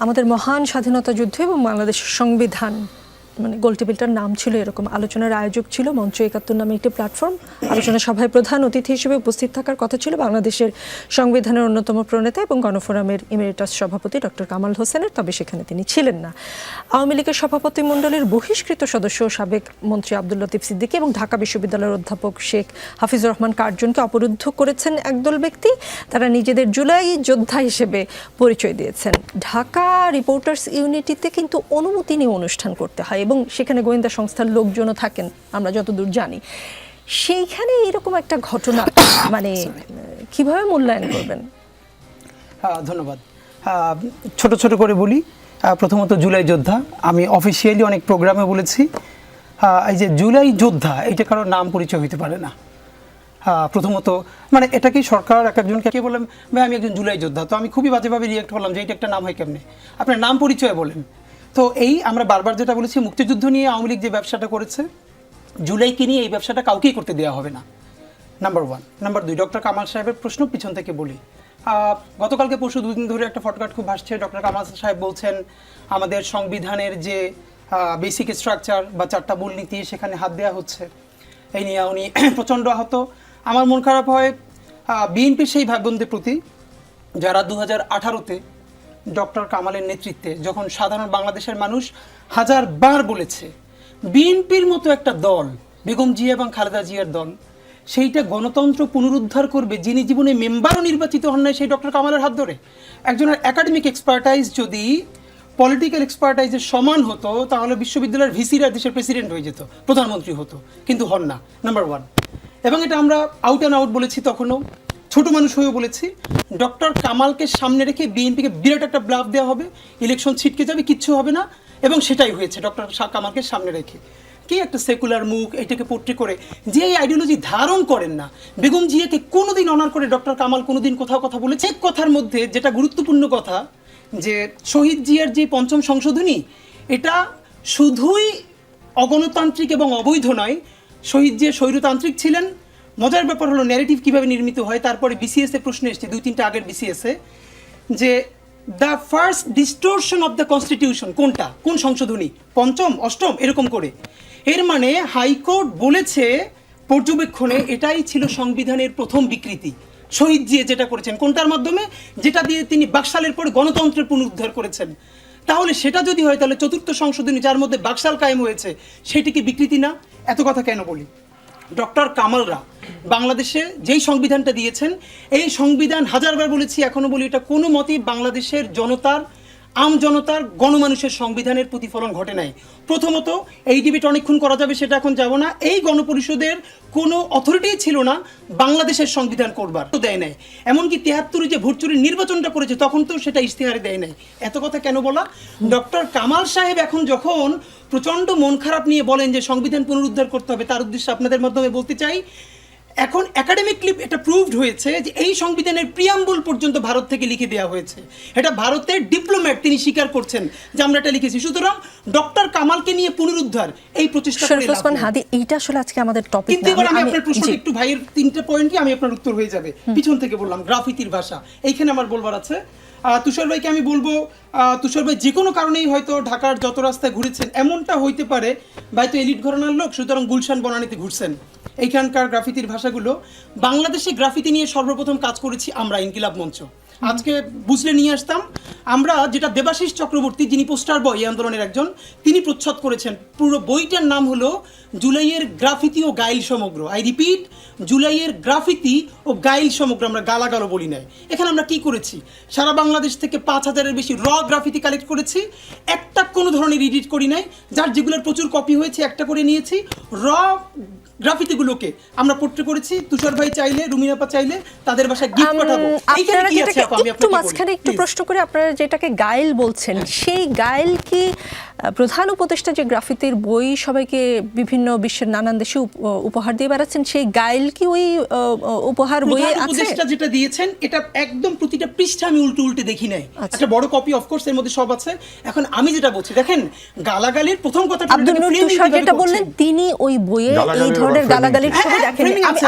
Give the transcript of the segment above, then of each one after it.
আমাদের মহান স্বাধীনতা যুদ্ধ এবং বাংলাদেশের সংবিধান, মানে গোলটেবিলটার নাম ছিল এরকম। আলোচনার আয়োজক ছিল মঞ্চ ৭১ নামে একটি প্ল্যাটফর্ম। আলোচনা সভায় প্রধান অতিথি হিসেবে উপস্থিত থাকার কথা ছিল বাংলাদেশের সংবিধানের অন্যতম প্রণেতা এবং গণফোরামের ইমেরিটাস সভাপতি ডক্টর কামাল হোসেনের, তবে সেখানে তিনি ছিলেন না। আওয়ামী লীগের সভাপতি মণ্ডলীর বহিষ্কৃত সদস্য সাবেক মন্ত্রী আব্দুল লতিফ সিদ্দিকী এবং ঢাকা বিশ্ববিদ্যালয়ের অধ্যাপক শেখ হাফিজুর রহমান কার্জনকে অবরুদ্ধ করেছেন একদল ব্যক্তি। তারা নিজেদের জুলাই যোদ্ধা হিসেবে পরিচয় দিয়েছেন। ঢাকা রিপোর্টার্স ইউনিটিতে কিন্তু অনুমতি নিয়ে অনুষ্ঠান করতে হয় এবং সেখানে গোয়েন্দা সংস্থার লোকজনও থাকেন আমরা যতদূর জানি। সেইখানে এরকম একটা ঘটনা মানে কিভাবে মূল্যায়ন করবেন? ধন্যবাদ। ছোট ছোট করে বলি। প্রথমত জুলাই যোদ্ধা, আমি অফিসিয়ালি অনেক প্রোগ্রামে বলেছি এই যে জুলাই যোদ্ধা এটা কারোর নাম পরিচয় হতে পারে না। প্রথমত মানে এটাকেই সরকার একজনকে কে বললাম ভাই আমি একজন জুলাই যোদ্ধা, তো আমি খুবই বাজেভাবে রিয়েক্ট করলাম যে এটা একটা নাম হয় কেমনে, আপনার নাম পরিচয় বলেন। তো এই আমরা বারবার যেটা বলেছি, মুক্তিযুদ্ধ নিয়ে আওয়ামী লীগ যে ব্যবসাটা করেছে, জুলাইকে নিয়ে এই ব্যবসাটা কাউকেই করতে দেওয়া হবে না, নাম্বার ওয়ান। নাম্বার দুই, ডক্টর কামাল সাহেবের প্রশ্ন পিছন থেকে বলি। গতকালকে পরশু দুদিন ধরে একটা ফটোকার্ড খুব ভাসছে। ডক্টর কামাল সাহেব বলছেন আমাদের সংবিধানের যে বেসিক স্ট্রাকচার বা 4টা মূলনীতি সেখানে হাত দেওয়া হচ্ছে, এই নিয়ে উনি প্রচণ্ড আহত। আমার মন খারাপ হয় বিএনপির সেই ভাই বোনদের প্রতি যারা 2018-তে ডক্টর কামালের নেতৃত্বে যখন সাধারণ বাংলাদেশের মানুষ হাজারবার বলেছে বিএনপির মতো একটা দল, বেগম জিয়া এবং খালেদা জিয়ার দল, সেইটা গণতন্ত্র পুনরুদ্ধার করবে, যিনি জীবনে মেম্বারও নির্বাচিত হন নাই সেই ডক্টর কামালের হাত ধরে। একজনের একাডেমিক এক্সপার্টাইজ যদি পলিটিক্যাল এক্সপার্টাইজের সমান হতো তাহলে বিশ্ববিদ্যালয়ের ভিসিরা দেশের প্রেসিডেন্ট হয়ে যেত, প্রধানমন্ত্রী হতো, কিন্তু হন না, নাম্বার ওয়ান। এবং এটা আমরা আউট অ্যান্ড আউট বলেছি, তখনও ছোট মানুষ হয়েও বলেছি ডক্টর কামালকে সামনে রেখে বিএনপিকে বিরাট একটা ব্লাফ দেওয়া হবে, ইলেকশন ছিটকে যাবে, কিচ্ছু হবে না, এবং সেটাই হয়েছে ডক্টর কামালকে সামনে রেখে। কি একটা সেকুলার মুখ, এটাকে পোট্রি করে যে এই আইডিওলজি ধারণ করেন না। বেগম জিয়াকে কোনোদিন অনার করে ডক্টর কামাল কোনোদিন কোথাও কথা বলেছে? এক কথার মধ্যে যেটা গুরুত্বপূর্ণ কথা যে শহীদ জিয়ার যে ৫ম সংশোধনী, এটা শুধুই অগণতান্ত্রিক এবং অবৈধ নয়, শহীদ জিয়া স্বৈরতান্ত্রিক ছিলেন। মজার ব্যাপার হলো ন্যারেটিভ কীভাবে নির্মিত হয়। তারপরে বিসিএসে প্রশ্ন এসছে 2-3টা আগের বিসিএসে যে the first ডিস্টোরশন of the constitution কোনটা, কোন সংশোধনী, 5ম, 8ম, এরকম করে। এর মানে হাইকোর্ট বলেছে পর্যবেক্ষণে এটাই ছিল সংবিধানের প্রথম বিকৃতি। শহীদ জিয়া যেটা করেছেন কোনটার মাধ্যমে, যেটা দিয়ে তিনি বাকশালের পরে গণতন্ত্রের পুনরুদ্ধার করেছেন। তাহলে সেটা যদি হয় তাহলে 4র্থ সংশোধনী যার মধ্যে বাকশাল কায়েম হয়েছে সেটি কি বিকৃতি না? এত কথা কেন বলি? ডক্টর কামালরা বাংলাদেশে যেই সংবিধানটা দিয়েছেন, এই সংবিধান হাজারবার বলেছি, এখনও বলি, এটা কোনো মতেই বাংলাদেশের জনতার, আম জনতার, গণমানুষের সংবিধানের প্রতিফলন ঘটে নাই। প্রথমত এই ডিবেট অনেকক্ষণ করা যাবে, সেটা এখন যাব না। এই গণপরিষদের কোনো অথরিটিই ছিল না বাংলাদেশের সংবিধান করবার, তো দেয় নাই। এমনকি 73-এ যে ভোট চুরির নির্বাচনটা করেছে তখন তো সেটা ইশতেহারে দেয় নাই। এত কথা কেন বলা? ডক্টর কামাল সাহেব এখন যখন প্রচণ্ড মন খারাপ নিয়ে বলেন যে সংবিধান পুনরুদ্ধার করতে হবে, তার উদ্দেশ্যে আপনাদের মাধ্যমে বলতে চাই, এখন একাডেমিকলি এটা প্রুভড হয়েছে যে এই সংবিধানের প্রিয়াম্বল পর্যন্ত ভারত থেকে লিখে দেওয়া হয়েছে। এটা ভারতের ডিপ্লোম্যাট তিনি স্বীকার করছেন যে আমরা এটা লিখেছি। সুতরাং ডক্টর কামালকে নিয়ে পুনরুদ্ধার এই প্রচেষ্টা করে লাভ নেই। হাদি, এইটা আসলে আজকে আমাদের টপিক না। কিন্তু এবার আমি আপনার প্রশ্ন একটু, ভাইয়ের 3টে পয়েন্টই আমি আপনার উত্তর হয়ে যাবে। পিছন থেকে বললাম গ্রাফিতির ভাষা, এইখানে আমার বলবার আছে। তুষার ভাইকে আমি বলবো, তুষার ভাই যে কোনো কারণেই হয়তো ঢাকার যত রাস্তায় ঘুরেছেন, এমনটা হইতে পারে ভাই তো এলিট ঘরানার লোক, সুতরাং গুলশান বনানীতে ঘুরছেন। এইখানকার গ্রাফিতির ভাষাগুলো, বাংলাদেশে গ্রাফিতি নিয়ে সর্বপ্রথম কাজ করেছি আমরা ইনকিলাব মঞ্চ। আজকে বুঝলে নিয়ে আসতাম আমরা, যেটা দেবাশিস চক্রবর্তী, যিনি পোস্টার বয় এই আন্দোলনের একজন, তিনি প্রচ্ছদ করেছেন। পুরো বইটার নাম হলো জুলাইয়ের গ্রাফিতি ও গাইল সমগ্র। আই রিপিট, জুলাইয়ের গ্রাফিতি ও গাইল সমগ্র। আমরা গালাগালও বলি নাই। এখানে আমরা কি করেছি, সারা বাংলাদেশ থেকে 5000-এর বেশি র গ্রাফিতি কালেক্ট করেছি, একটা কোনো ধরনের এডিট করি নাই, যার যেগুলোর প্রচুর কপি হয়েছে একটা করে নিয়েছি। র গ্রাফিতিগুলোকে আমরা পোট্রে করেছি। তুষার ভাই চাইলে, রুমিনাপা চাইলে তাদের বাসায় গিফট পাঠাবো। এইখানে কি আছে আপা, আমি আপনাকে একটু মাঝখানে একটু প্রশ্ন করে, আপনারা যেটাকে গাইল বলছেন, সেই গাইল কি প্রধান উপদেষ্টা যে গ্রাফিতির বই সবাইকে বিভিন্ন বিশ্বের নানান দেশে উপহার দিয়ে বেড়াচ্ছেন, সেই গাইল কি ওই উপহার বইয়ে আছে? উপদেষ্টা যেটা দিয়েছেন এটা একদম প্রতিটা পৃষ্ঠা আমি উল্টে দেখি নাই, একটা বড় কপি অফকোর্স এর মধ্যে সব আছে। এখন আমি যেটা বলছি, দেখেন গালাগালির প্রথম কথাটা আব্দুল নূর তুষার যেটা বললেন, তিনি ওই বইয়ে এই ধরনের গালাগালির ছবি দেখেন।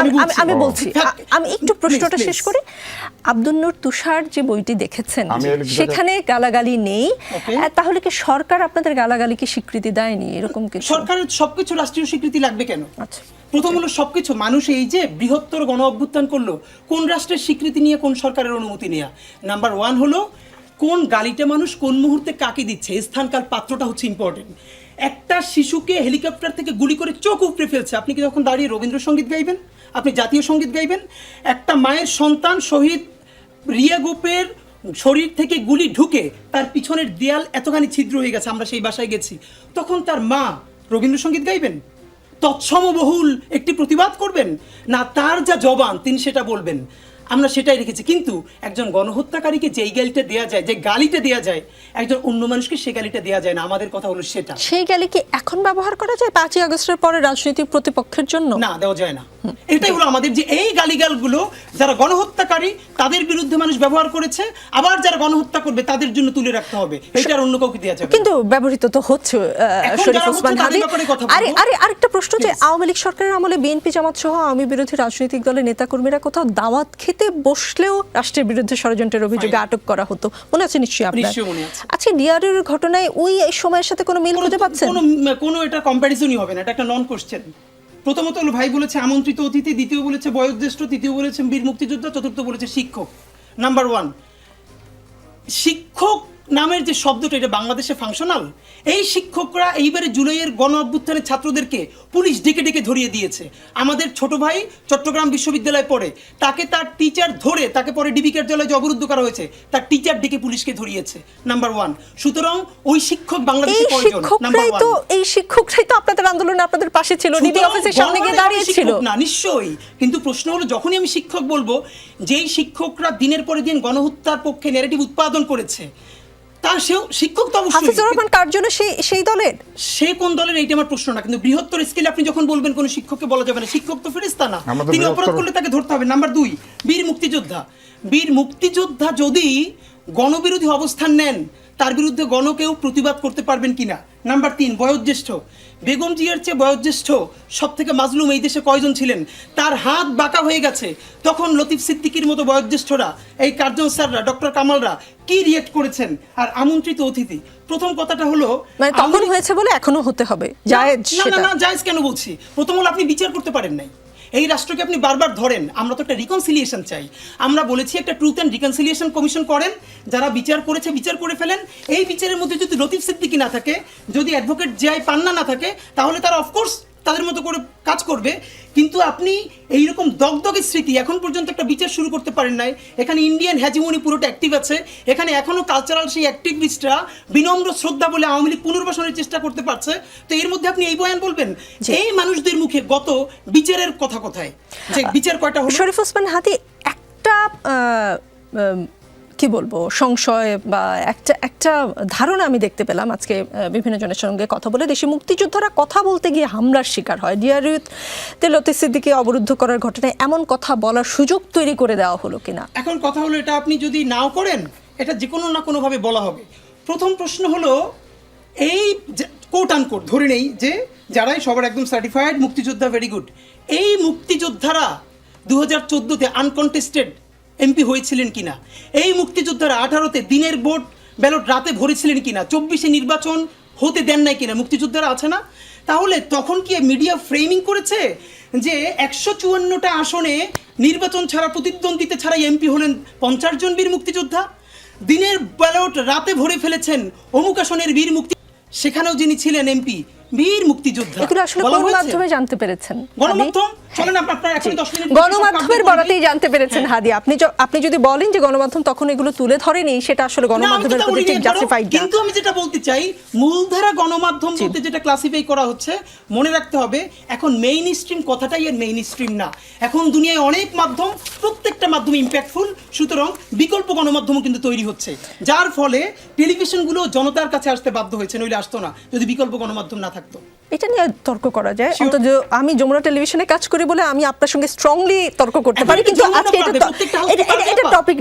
আমি বলছি, আমি একটু প্রশ্নটা শেষ করি। আব্দুল নূর তুষার যে বইটি দেখেছেন সেখানে গালাগালি নেই, তাহলে কি সরকার আপনাদের গালাগালিকে স্বীকৃতি দেয়নি? এরকম কিছু সরকারের সবকিছু রাষ্ট্রীয় স্বীকৃতি লাগবে কেন? আচ্ছা, প্রথম হলো সবকিছু মানুষ এই যে বৃহত্তর গণ অভ্যুত্থান করলো, কোন রাষ্ট্রের স্বীকৃতি নিয়ে, কোন সরকারের অনুমতি নিয়ে? নাম্বার ওয়ান হলো কোন গালিটা মানুষ কোন মুহূর্তে কাকে দিচ্ছে, স্থানকাল পাত্রটা হচ্ছে ইম্পর্টেন্ট। একটা শিশুকে হেলিকপ্টার থেকে গুলি করে চোখ উপড়ে ফেলছে, আপনি কি তখন দাঁড়িয়ে রবীন্দ্রসঙ্গীত গাইবেন? আপনি জাতীয় সঙ্গীত গাইবেন? একটা মায়ের সন্তান শহীদ রিয়া গোপের শরীর থেকে গুলি ঢুকে তার পিছনের দেয়াল এতখানি ছিদ্র হয়ে গেছে, আমরা সেই বাসায় গেছি, তখন তার মা রবীন্দ্রসঙ্গীত গাইবেন? তৎসমবহুল একটি প্রতিবাদ করবেন? না, তার যা জবান তিনি সেটা বলবেন। আমরা সেটাই রেখেছি। কিন্তু একজন গণহত্যাকারীকে যেই গালিটা দেওয়া যায়, যে গালিটা দেওয়া যায়, একজন অন্য মানুষকে সে গালিটা দেওয়া যায় না। আমাদের কথা হলো সেটা। সেই গালি কি এখন ব্যবহার করা যায় 5ই আগস্টের পরে রাজনৈতিক প্রতিপক্ষের জন্য? না, দেওয়া যায় না। এটাই হলো আমাদের যে এই গালিগালগুলো যারা গণহত্যাকারী তাদের বিরুদ্ধে মানুষ ব্যবহার করেছে, আবার যারা গণহত্যা করবে তাদের জন্য তুলে রাখতে হবে, এটা আর অন্য কাউকে দেওয়া যাবে না। কিন্তু ব্যবহৃত তো হচ্ছে শরীফ ওসমান হাদি। আরেকটা প্রশ্ন, যে আওয়ামী লীগ সরকারের আমলে বিএনপি জামাত সহ আওয়ামী বিরোধী রাজনৈতিক দলের নেতাকর্মীরা কোথাও দাওয়াত খেতে বসলেও রাষ্ট্রের বিরুদ্ধে ষড়যন্ত্রের অভিযোগে আটক করা হতো, মনে আছে নিশ্চয়ই আপনার? আচ্ছা, ডিআরইউর ঘটনায় ওই সময়ের সাথে কোনো মিল খুঁজে পাচ্ছেন? কোনো এটা কম্প্যারিজনই হবে না, এটা একটা নন কোশ্চেন। প্রথমত হলো ভাই বলেছে আমন্ত্রিত অতিথি, দ্বিতীয় বলেছে বয়োজ্যেষ্ঠ, তৃতীয় বলেছে বীর মুক্তিযোদ্ধা, চতুর্থ বলেছে শিক্ষক। নাম্বার ওয়ান, শিক্ষক নামের যে শব্দটা, এটা বাংলাদেশে ফাংশনাল? এই শিক্ষকরা এইবারে জুলাইয়ের গণ অভ্যুত্থানের ছাত্রদেরকে পুলিশ ডেকে ডেকে ধরিয়ে দিয়েছে। আমাদের ছোট ভাই চট্টগ্রাম বিশ্ববিদ্যালয়ে পড়ে, তাকে তার টিচার ধরে, তাকে পরে ডিবি কার্যালয়ে অবরুদ্ধ করা হয়েছে, তার টিচার ডেকে পুলিশকে ধরিয়েছে। Number one. সুতরাং ওই শিক্ষক বাংলাদেশে প্রয়োজন। নাম্বার ওয়ান, এই শিক্ষকরাই তো আপনাদের আন্দোলনে আপনাদের পাশে ছিল, ডিবি অফিসের সামনে গিয়ে দাঁড়িয়েছিল না? নিশ্চয়ই। কিন্তু প্রশ্ন হলো, যখনই আমি শিক্ষক বলবো, যেই শিক্ষকরা দিনের পরে দিন গণহত্যার পক্ষে ন্যারেটিভ উৎপাদন করেছে, তা সেও শিক্ষক তো অবশ্যই। হাফিজুর রহমান কার জন্য সেই দলের? সে কোন দলের এইটা আমার প্রশ্ন না, কিন্তু বৃহত্তর স্কেলে আপনি যখন বলবেন কোন শিক্ষককে বলা যাবে না, শিক্ষক তো ফেরেশতা না, তিনি অপরাধ করলে তাকে ধরতে হবে। নাম্বার দুই, বীর মুক্তিযোদ্ধা। বীর মুক্তিযোদ্ধা যদি গণবিরোধী অবস্থান নেন, তার বিরুদ্ধে কেউ প্রতিবাদ করতে পারবেন কিনা? নাম্বার তিন, বয়োজ্যেষ্ঠ। বেগম জিয়ার চেয়ে বয়োজ্যেষ্ঠ সব থেকে মাজলুম এই দেশে কয়জন ছিলেন? তার হাত বাঁকা হয়ে গেছে, তখন লতিফ সিদ্দিকীর মতো বয়োজ্যেষ্ঠরা, এই কার্জন স্যাররা, ডক্টর কামালরা কি রিয়েক্ট করেছেন? আর আমন্ত্রিত অতিথি, প্রথম কথাটা হলো তখন হয়েছে বলে এখনো হতে হবে জায়েজ? না, জায়েজ কেন বলছি? প্রথম হলো আপনি বিচার করতে পারেন নাই, এই রাষ্ট্রকে আপনি বারবার ধরেন। আমরা তো একটা রিকনসিলিয়েশন চাই, আমরা বলেছি একটা ট্রুথ অ্যান্ড রিকনসিলিয়েশন কমিশন করেন, যারা বিচার করেছে বিচার করে ফেলেন। এই বিচারের মধ্যে যদি লতিফ সিদ্দিকী না থাকে, যদি অ্যাডভোকেট জিআই পান্না না থাকে, তাহলে তারা অফকোর্স তাদের মতো করে কাজ করবে। কিন্তু আপনি এইরকম দগদগের স্মৃতি, এখন পর্যন্ত একটা বিচার শুরু করতে পারেন নাই। এখানে ইন্ডিয়ান হ্যাজিমনি পুরোটা অ্যাক্টিভ আছে, এখানে এখনও কালচারাল সেই অ্যাক্টিভিস্টরা বিনম্র শ্রদ্ধা বলে আওয়ামী লীগ পুনর্বাসনের চেষ্টা করতে পারছে। তো এর মধ্যে আপনি এই বয়ান বলবেন? এই মানুষদের মুখে গত বিচারের কথা কোথায়? যে বিচার কয়টা হলো? শরীফ ওসমান হাদি, একটা কি বলবো, সংশয় বা একটা ধারণা আমি দেখতে পেলাম আজকে বিভিন্ন জনের সঙ্গে কথা বলে। দেশি মুক্তিযোদ্ধারা কথা বলতে গিয়ে হামলার শিকার হয়, ডিআরইউতে লতিফ সিদ্দিকীকে অবরুদ্ধ করার ঘটনায় এমন কথা বলার সুযোগ তৈরি করে দেওয়া হলো কিনা? এখন কথা হলো, এটা আপনি যদি নাও করেন, এটা যে কোনো না কোনোভাবে বলা হবে। প্রথম প্রশ্ন হলো, এই কোট আনকোট ধরে নেই যে যারাই সবার একদম সার্টিফাইড মুক্তিযোদ্ধা, ভেরি গুড, এই মুক্তিযোদ্ধারা 2014-তে আনকন্টেস্টেড এমপি হয়েছিলেন কিনা? এই মুক্তিযোদ্ধারা 18-তে দিনের ভোট ব্যালট রাতে ভরেছিলেন কিনা? 24-এ নির্বাচন হতে দেন নাই কিনা? মুক্তিযোদ্ধারা আছে না? তাহলে তখন কি মিডিয়া ফ্রেমিং করেছে যে 154টা আসনে নির্বাচন ছাড়া, প্রতিদ্বন্দ্বিতা ছাড়া এমপি হলেন 50 জন বীর মুক্তিযোদ্ধা? দিনের ব্যালট রাতে ভরে ফেলেছেন অমুক আসনের বীর মুক্তি, সেখানেও যিনি ছিলেন এমপি বীর মুক্তিযোদ্ধা এগুলো আসলে বলা কোন হয়েছে? মাধ্যমে জানতে পেরেছেন? গণমাধ্যম চলেন আপনার এখন 10 মিনিট গণমাধ্যমের বরাতেই জানতে পেরেছেন হাদি। আপনি যদি বলেন যে গণমাধ্যম তখন এগুলো তুলে ধরেনি, সেটা আসলে গণমাধ্যমের প্রতি ঠিক জাস্টিফাইড না। কিন্তু আমি যেটা বলতে চাই, মূলধারা গণমাধ্যম বলতে যেটা ক্লাসিফাই করা হচ্ছে, মনে রাখতে হবে এখন মেইন স্ট্রিম কথাটাই এর মেইন স্ট্রিম না। এখন দুনিয়ায় অনেক মাধ্যম, প্রত্যেকটা মাধ্যম ইম্প্যাক্টফুল, সুতরাং বিকল্প গণমাধ্যমও কিন্তু তৈরি হচ্ছে, যার ফলে টেলিভিশনগুলো জনতার কাছে আসতে বাধ্য হয়েছে, নইলে আসতো না যদি বিকল্প গণমাধ্যম না থাকতো। এটা নিয়ে তর্ক করা যায়। অন্তত আমি যমুনা টেলিভিশনে কাজ করি বলে আমি আপনার সঙ্গে স্ট্রংলি তর্ক করতে পারি, কিন্তু আজকে এটা টপিক